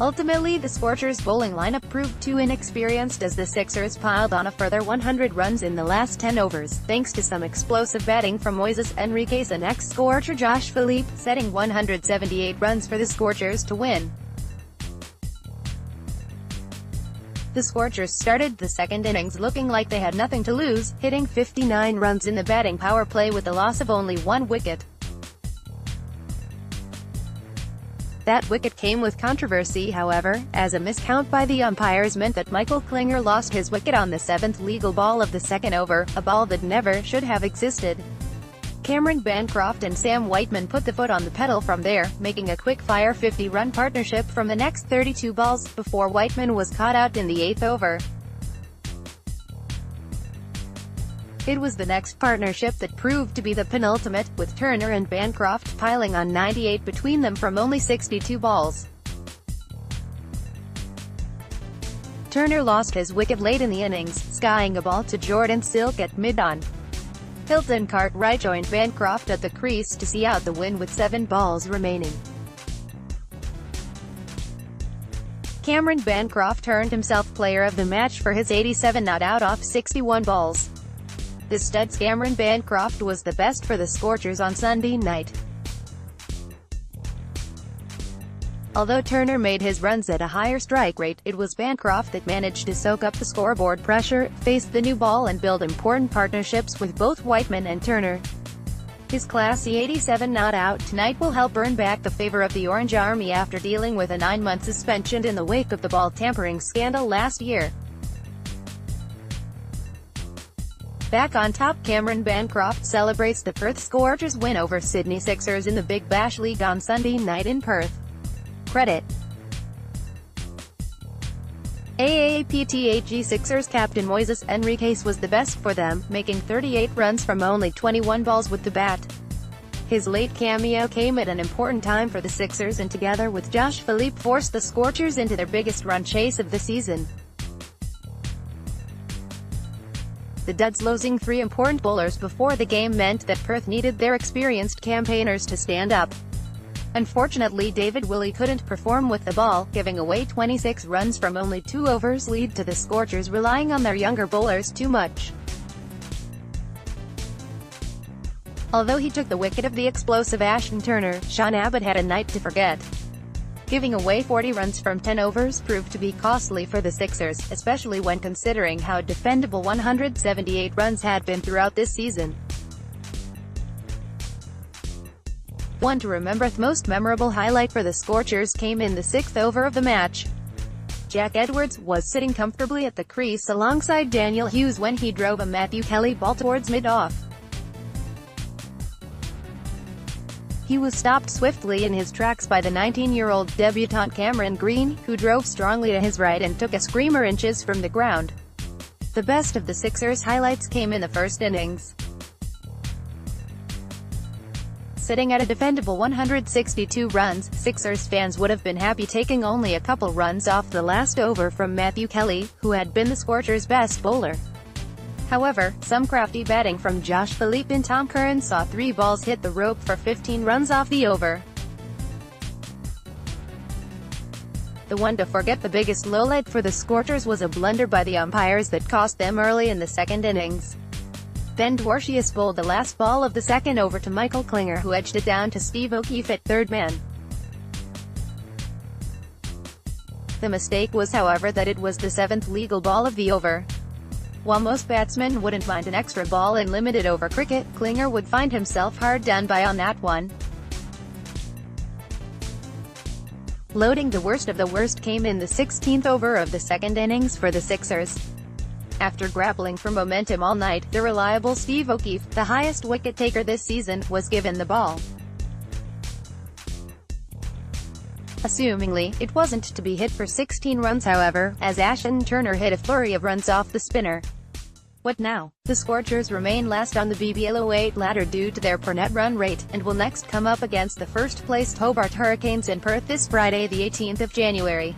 Ultimately, the Scorchers' bowling lineup proved too inexperienced as the Sixers piled on a further 100 runs in the last 10 overs, thanks to some explosive batting from Moises Henriques and ex-scorcher Josh Philippe, setting 178 runs for the Scorchers to win. The Scorchers started the second innings looking like they had nothing to lose, hitting 59 runs in the batting power play with the loss of only one wicket. That wicket came with controversy, however, as a miscount by the umpires meant that Michael Klinger lost his wicket on the seventh legal ball of the second over, a ball that never should have existed. Cameron Bancroft and Sam Whiteman put the foot on the pedal from there, making a quick-fire 50-run partnership from the next 32 balls, before Whiteman was caught out in the eighth over. It was the next partnership that proved to be the penultimate, with Turner and Bancroft piling on 98 between them from only 62 balls. Turner lost his wicket late in the innings, skying a ball to Jordan Silk at mid-on. Hilton Cartwright joined Bancroft at the crease to see out the win with 7 balls remaining. Cameron Bancroft earned himself player of the match for his 87 not out off 61 balls. The stud's Cameron Bancroft was the best for the Scorchers on Sunday night. Although Turner made his runs at a higher strike rate, it was Bancroft that managed to soak up the scoreboard pressure, face the new ball and build important partnerships with both Whiteman and Turner. His classy 87 not out tonight will help earn back the favor of the Orange Army after dealing with a 9-month suspension in the wake of the ball tampering scandal last year. Back on top, Cameron Bancroft celebrates the Perth Scorchers' win over Sydney Sixers in the Big Bash League on Sunday night in Perth. Credit: AAPTHG Sixers captain Moises Henriques was the best for them, making 38 runs from only 21 balls with the bat. His late cameo came at an important time for the Sixers and together with Josh Philippe forced the Scorchers into their biggest run chase of the season. The Duds losing 3 important bowlers before the game meant that Perth needed their experienced campaigners to stand up. Unfortunately, David Willey couldn't perform with the ball, giving away 26 runs from only 2 overs lead to the Scorchers relying on their younger bowlers too much. Although he took the wicket of the explosive Ashton Turner, Sean Abbott had a night to forget. Giving away 40 runs from 10 overs proved to be costly for the Sixers, especially when considering how defendable 178 runs had been throughout this season. One to remember. The most memorable highlight for the Scorchers came in the 6th over of the match. Jack Edwards was sitting comfortably at the crease alongside Daniel Hughes when he drove a Matthew Kelly ball towards mid-off. He was stopped swiftly in his tracks by the 19-year-old debutant Cameron Green, who drove strongly to his right and took a screamer inches from the ground. The best of the Sixers' highlights came in the first innings. Sitting at a defendable 162 runs, Sixers fans would have been happy taking only a couple runs off the last over from Matthew Kelly, who had been the Scorchers' best bowler. However, some crafty batting from Josh Philippe and Tom Curran saw 3 balls hit the rope for 15 runs off the over. The one to forget. The biggest lowlight for the Scorchers was a blunder by the umpires that cost them early in the second innings. Ben Dwarshius bowled the last ball of the second over to Michael Klinger, who edged it down to Steve O'Keefe at third man. The mistake was, however, that it was the 7th legal ball of the over. While most batsmen wouldn't mind an extra ball in limited over cricket, Klinger would find himself hard done by on that one. Loading. The worst of the worst came in the 16th over of the second innings for the Sixers. After grappling for momentum all night, the reliable Steve O'Keefe, the highest wicket-taker this season, was given the ball. Assumingly, it wasn't to be hit for 16 runs however, as Ashton Turner hit a flurry of runs off the spinner. What now? The Scorchers remain last on the BBL 08 ladder due to their per net run rate, and will next come up against the first-placed Hobart Hurricanes in Perth this Friday the 18th of January.